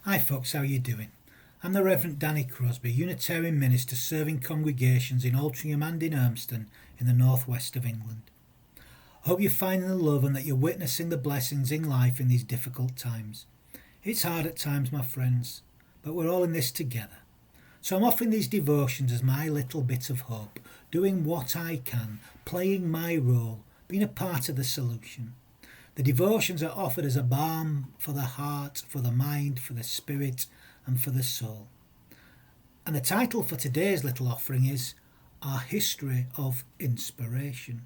Hi folks, how you doing? I'm the Reverend Danny Crosby, Unitarian minister serving congregations in Altrincham and in Urmston in the northwest of England. I hope you're finding the love and that you're witnessing the blessings in life in these difficult times. It's hard at times, my friends, but we're all in this together. So I'm offering these devotions as my little bit of hope, doing what I can, playing my role, being a part of the solution. The devotions are offered as a balm for the heart, for the mind, for the spirit and for the soul. And the title for today's little offering is Our History of Inspiration.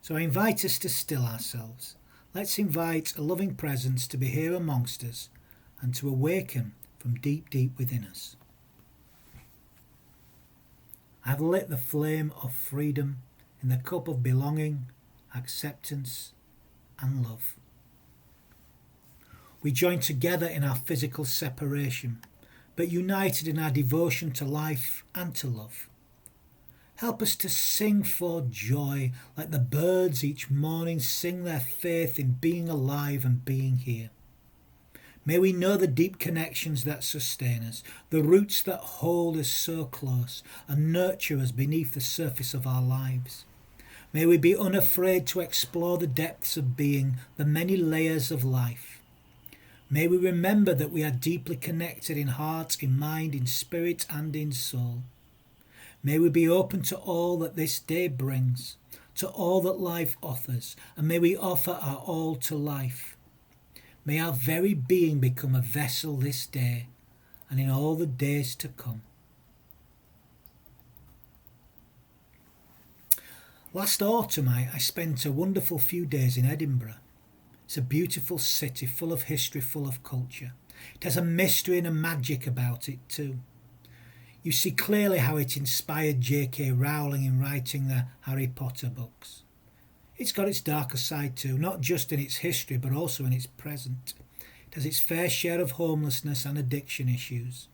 So I invite us to still ourselves. Let's invite a loving presence to be here amongst us and to awaken from deep, deep within us. I have lit the flame of freedom in the cup of belonging, acceptance and love. We join together in our physical separation, but united in our devotion to life and to love. Help us to sing for joy like the birds each morning sing their faith in being alive and being here. May we know the deep connections that sustain us, the roots that hold us so close and nurture us beneath the surface of our lives. May we be unafraid to explore the depths of being, the many layers of life. May we remember that we are deeply connected in heart, in mind, in spirit and in soul. May we be open to all that this day brings, to all that life offers, and may we offer our all to life. May our very being become a vessel this day and in all the days to come. Last autumn I spent a wonderful few days in Edinburgh. It's a beautiful city full of history, full of culture. It has a mystery and a magic about it too. You see clearly how it inspired J.K. Rowling in writing the Harry Potter books. It's got its darker side too, not just in its history but also in its present. It has its fair share of homelessness and addiction issues.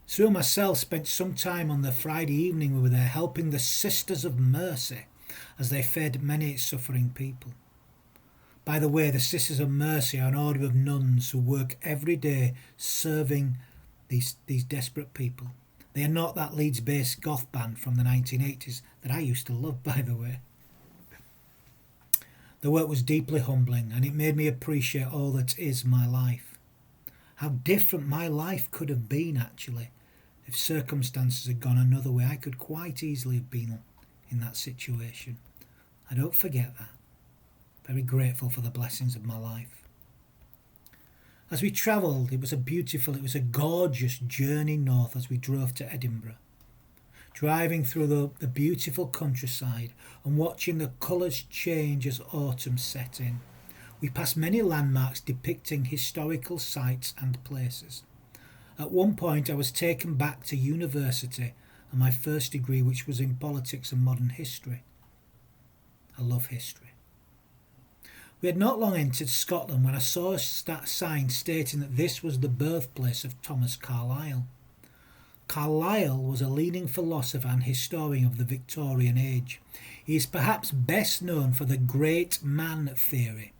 Sue and myself spent some time on the Friday evening we were there helping the Sisters of Mercy as they fed many suffering people. By the way, the Sisters of Mercy are an order of nuns who work every day serving these desperate people. They are not that Leeds-based goth band from the 1980s that I used to love, by the way. The work was deeply humbling and it made me appreciate all that is my life. How different my life could have been actually. If circumstances had gone another way, I could quite easily have been in that situation. I don't forget that. Very grateful for the blessings of my life. As we travelled, it was a gorgeous journey north as we drove to Edinburgh. Driving through the beautiful countryside and watching the colours change as autumn set in. We passed many landmarks depicting historical sites and places. At one point I was taken back to university and my first degree, which was in politics and modern history. I love history. We had not long entered Scotland when I saw a sign stating that this was the birthplace of Thomas Carlyle. Carlyle was a leading philosopher and historian of the Victorian age. He is perhaps best known for the great man theory.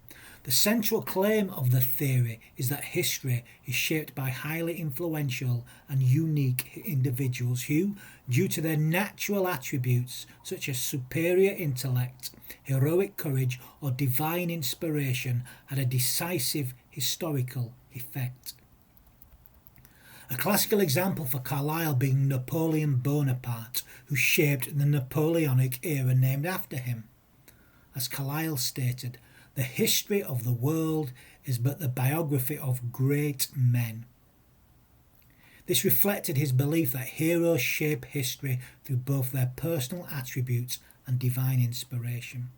The central claim of the theory is that history is shaped by highly influential and unique individuals who, due to their natural attributes such as superior intellect, heroic courage or divine inspiration, had a decisive historical effect. A classical example for Carlyle being Napoleon Bonaparte, who shaped the Napoleonic era named after him. As Carlyle stated, the history of the world is but the biography of great men. This reflected his belief that heroes shape history through both their personal attributes and divine inspiration.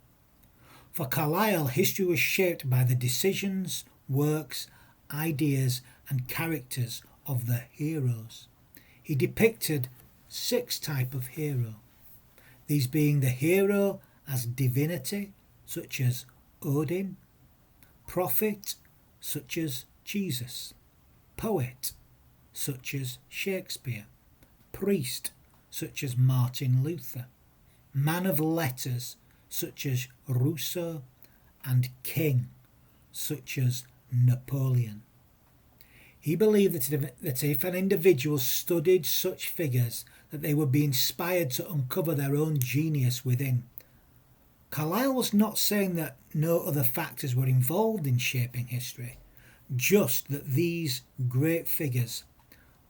For Carlyle, history was shaped by the decisions, works, ideas and characters of the heroes. He depicted 6 types of hero, these being the hero as divinity, such as Odin, prophet, such as Jesus, poet, such as Shakespeare, priest, such as Martin Luther, man of letters, such as Rousseau, and king, such as Napoleon. He believed that if an individual studied such figures, that they would be inspired to uncover their own genius within. Carlyle was not saying that no other factors were involved in shaping history, just that these great figures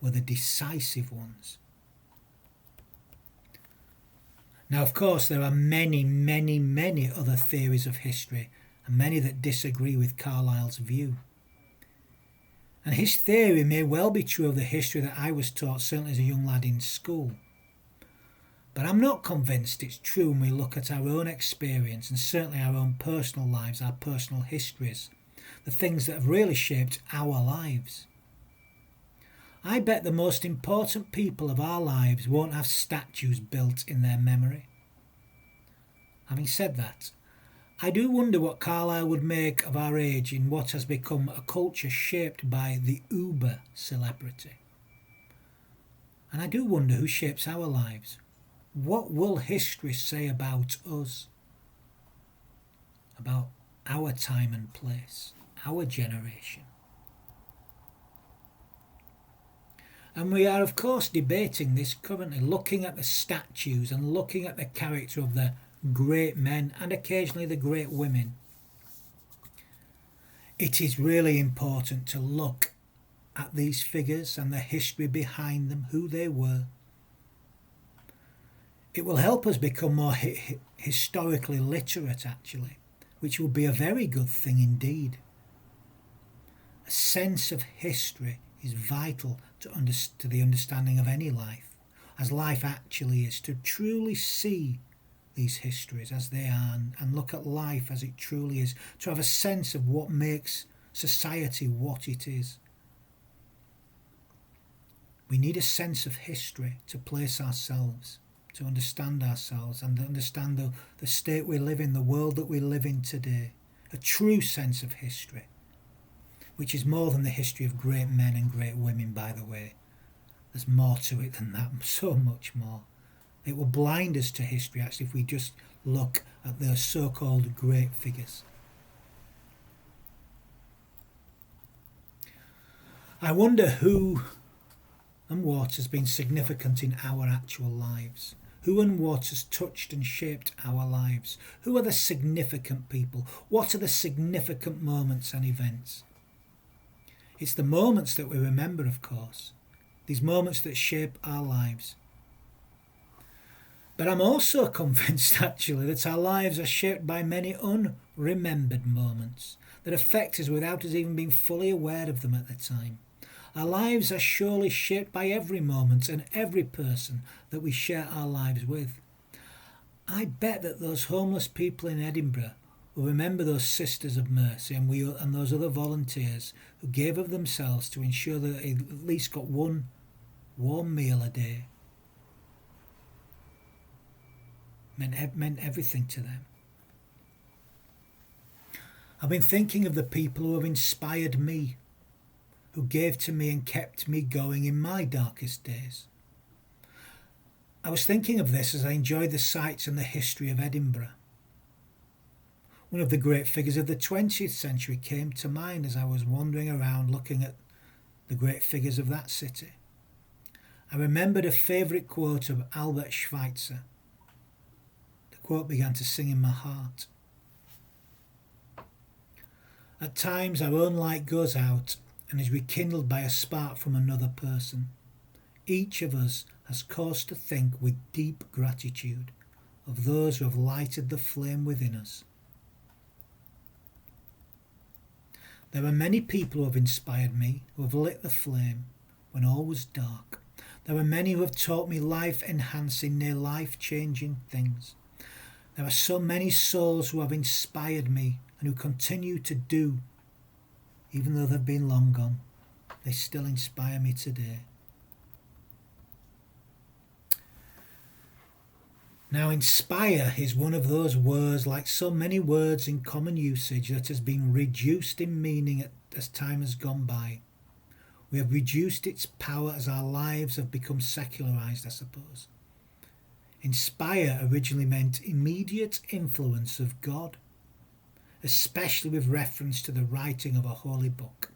were the decisive ones. Now, of course, there are many, many, many other theories of history, and many that disagree with Carlyle's view. And his theory may well be true of the history that I was taught, certainly as a young lad in school. But I'm not convinced it's true when we look at our own experience and certainly our own personal lives, our personal histories, the things that have really shaped our lives. I bet the most important people of our lives won't have statues built in their memory. Having said that, I do wonder what Carlyle would make of our age in what has become a culture shaped by the uber celebrity. And I do wonder who shapes our lives. What will history say about us? About our time and place, our generation? And we are, of course, debating this currently, looking at the statues and looking at the character of the great men and occasionally the great women. It is really important to look at these figures and the history behind them, who they were. It will help us become more historically literate, actually, which will be a very good thing indeed. A sense of history is vital to the understanding of any life, as life actually is, to truly see these histories as they are and look at life as it truly is, to have a sense of what makes society what it is. We need a sense of history to place ourselves, to understand ourselves and to understand the state we live in, the world that we live in today. A true sense of history, which is more than the history of great men and great women, by the way. There's more to it than that, so much more. It will blind us to history, actually, if we just look at those so-called great figures. I wonder who and what has been significant in our actual lives. Who and what has touched and shaped our lives? Who are the significant people? What are the significant moments and events? It's the moments that we remember, of course. These moments that shape our lives. But I'm also convinced, actually, that our lives are shaped by many unremembered moments that affect us without us even being fully aware of them at the time. Our lives are surely shaped by every moment and every person that we share our lives with. I bet that those homeless people in Edinburgh will remember those Sisters of Mercy and those other volunteers who gave of themselves to ensure that they at least got one warm meal a day. Meant everything to them. I've been thinking of the people who have inspired me, who gave to me and kept me going in my darkest days. I was thinking of this as I enjoyed the sights and the history of Edinburgh. One of the great figures of the 20th century came to mind as I was wandering around looking at the great figures of that city. I remembered a favourite quote of Albert Schweitzer. The quote began to sing in my heart. At times our own light goes out and is rekindled by a spark from another person. Each of us has cause to think with deep gratitude of those who have lighted the flame within us. There are many people who have inspired me, who have lit the flame when all was dark. There are many who have taught me life-enhancing, near life-changing things. There are so many souls who have inspired me and who continue to do, even though they've been long gone. They still inspire me today. Now, inspire is one of those words, like so many words in common usage, that has been reduced in meaning as time has gone by. We have reduced its power as our lives have become secularized, I suppose. Inspire originally meant immediate influence of God, especially with reference to the writing of a holy book.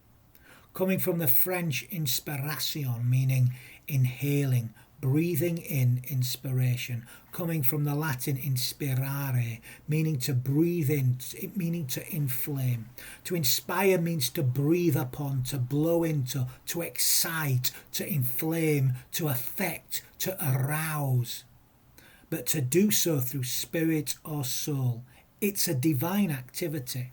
coming from the French inspiration, meaning inhaling, breathing in inspiration, coming from the Latin inspirare, meaning to breathe in, meaning to inflame. To inspire means to breathe upon, to blow into, to excite, to inflame, to affect, to arouse. But to do so through spirit or soul, it's a divine activity.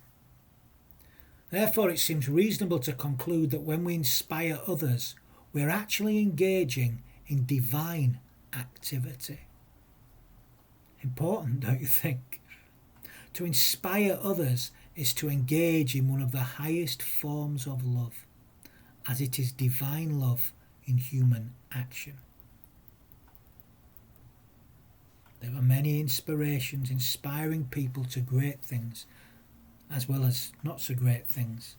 Therefore, it seems reasonable to conclude that when we inspire others, we're actually engaging in divine activity. Important, don't you think? To inspire others is to engage in one of the highest forms of love, as it is divine love in human action. There are many inspirations inspiring people to great things, as well as not so great things.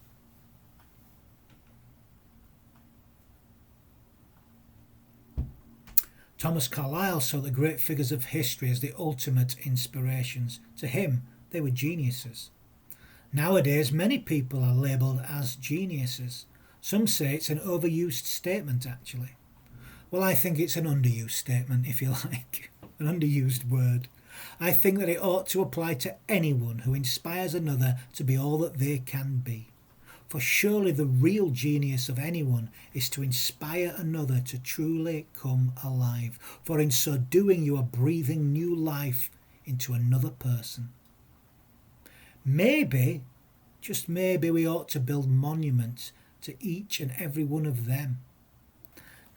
Thomas Carlyle saw the great figures of history as the ultimate inspirations. To him, they were geniuses. Nowadays, many people are labelled as geniuses. Some say it's an overused statement, actually. Well, I think it's an underused statement, if you like. An underused word. I think that it ought to apply to anyone who inspires another to be all that they can be. For surely the real genius of anyone is to inspire another to truly come alive. For in so doing you are breathing new life into another person. Maybe, just maybe, we ought to build monuments to each and every one of them.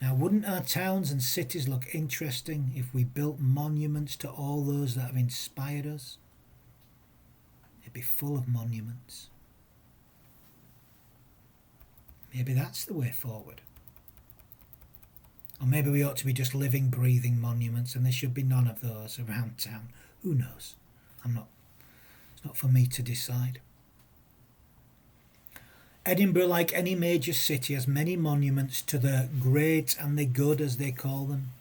Now, wouldn't our towns and cities look interesting if we built monuments to all those that have inspired us? It'd be full of monuments. Maybe that's the way forward. Or maybe we ought to be just living, breathing monuments, and there should be none of those around town. Who knows? It's not for me to decide. Edinburgh, like any major city, has many monuments to the great and the good, as they call them,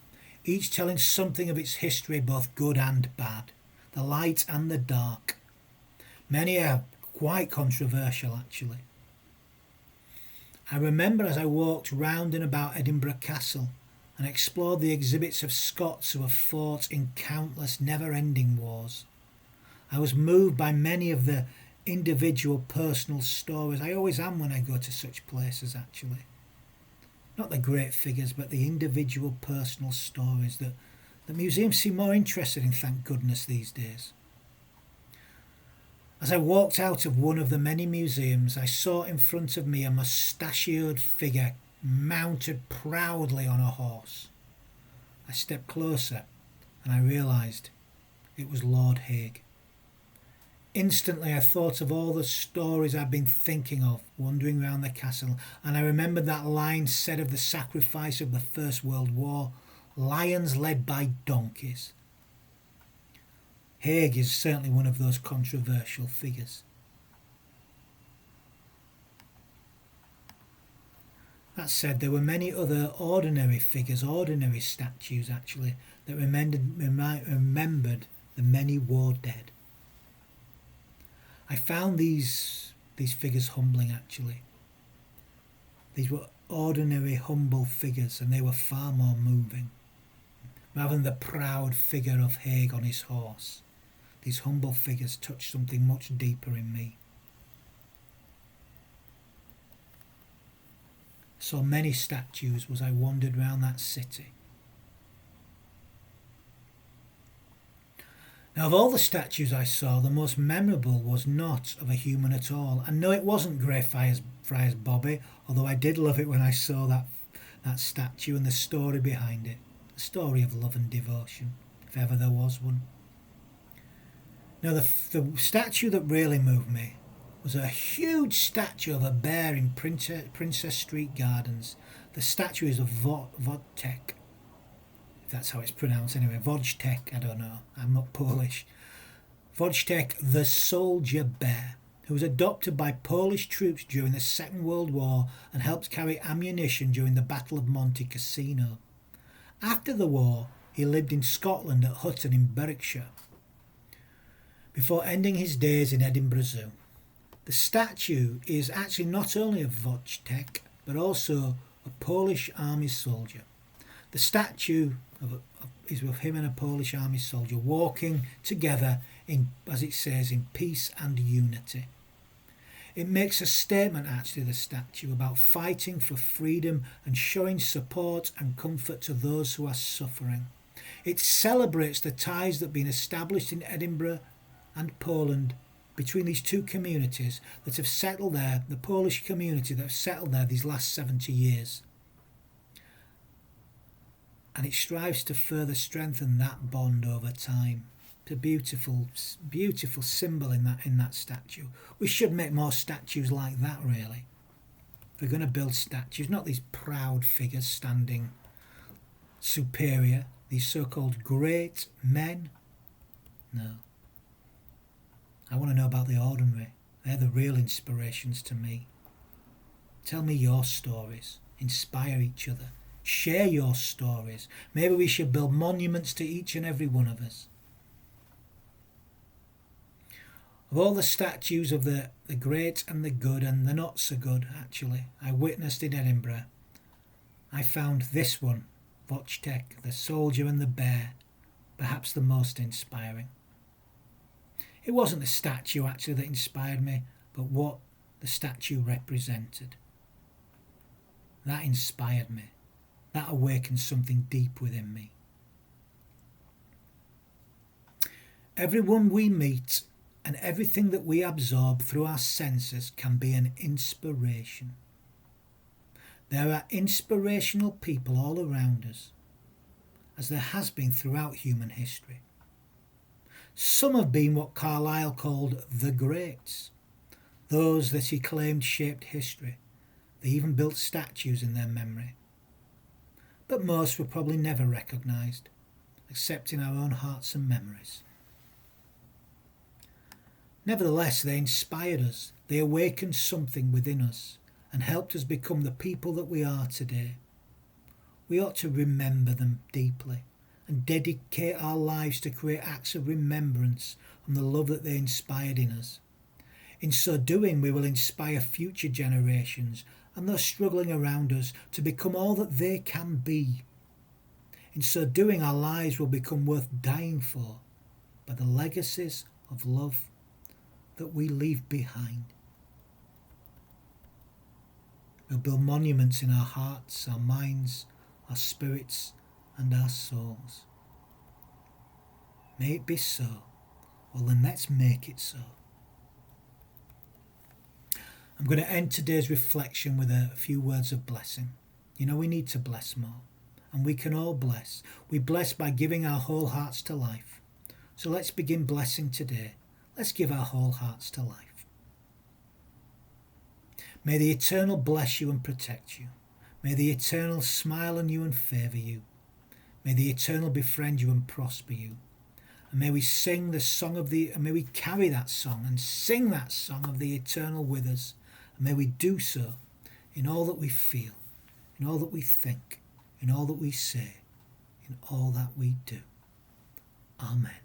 each telling something of its history, both good and bad, the light and the dark. Many are quite controversial, actually. I remember as I walked round and about Edinburgh Castle and explored the exhibits of Scots who have fought in countless never-ending wars, I was moved by many of the individual personal stories. I always am when I go to such places, actually. Not the great figures, but the individual personal stories that the museums seem more interested in, thank goodness, these days. As I walked out of one of the many museums, I saw in front of me a mustachioed figure mounted proudly on a horse. I stepped closer and I realised it was Lord Haig. Instantly I thought of all the stories I'd been thinking of wandering round the castle, and I remembered that line said of the sacrifice of the First World War, lions led by donkeys. Haig is certainly one of those controversial figures. That said, there were many other ordinary figures, ordinary statues actually, that remembered the many war dead. I found these figures humbling, actually. These were ordinary, humble figures, and they were far more moving. Rather than the proud figure of Haig on his horse, these humble figures touched something much deeper in me. I saw many statues as I wandered round that city. Now, of all the statues I saw, the most memorable was not of a human at all. And no, it wasn't Greyfriars Bobby, although I did love it when I saw that statue and the story behind it. The story of love and devotion, if ever there was one. Now, the statue that really moved me was a huge statue of a bear in Princess Street Gardens. The statue is of Wojtek. That's how it's pronounced anyway. Wojtek, I don't know. I'm not Polish. Wojtek, the soldier bear, who was adopted by Polish troops during the Second World War and helped carry ammunition during the Battle of Monte Cassino. After the war, he lived in Scotland at Hutton in Berkshire, before ending his days in Edinburgh Zoo. The statue is actually not only of Wojtek, but also a Polish army soldier. The statue is of him and a Polish army soldier walking together in, as it says, in peace and unity. It makes a statement, actually, the statue, about fighting for freedom and showing support and comfort to those who are suffering. It celebrates the ties that have been established in Edinburgh and Poland between these two communities that have settled there, the Polish community that have settled there these last 70 years. And it strives to further strengthen that bond over time. It's a beautiful, beautiful symbol in that statue. We should make more statues like that, really. If we're going to build statues, not these proud figures standing superior, these so-called great men. No. I want to know about the ordinary. They're the real inspirations to me. Tell me your stories. Inspire each other. Share your stories. Maybe we should build monuments to each and every one of us. Of all the statues of the great and the good and the not so good, actually, I witnessed in Edinburgh, I found this one, Wojtek, the soldier and the bear, perhaps the most inspiring. It wasn't the statue actually that inspired me, but what the statue represented. That inspired me. That awakened something deep within me. Everyone we meet and everything that we absorb through our senses can be an inspiration. There are inspirational people all around us, as there has been throughout human history. Some have been what Carlyle called the greats, those that he claimed shaped history. They even built statues in their memory. But most were probably never recognised, except in our own hearts and memories. Nevertheless, they inspired us. They awakened something within us and helped us become the people that we are today. We ought to remember them deeply and dedicate our lives to create acts of remembrance from the love that they inspired in us. In so doing, we will inspire future generations and those struggling around us to become all that they can be. In so doing, our lives will become worth dying for by the legacies of love that we leave behind. We'll build monuments in our hearts, our minds, our spirits and our souls. May it be so. Well then, let's make it so. I'm going to end today's reflection with a few words of blessing. You know, we need to bless more, and we can all bless. We bless by giving our whole hearts to life. So let's begin blessing today. Let's give our whole hearts to life. May the Eternal bless you and protect you. May the Eternal smile on you and favour you. May the Eternal befriend you and prosper you. And may we sing the song of and may we carry that song and sing that song of the Eternal with us. And may we do so in all that we feel, in all that we think, in all that we say, in all that we do. Amen.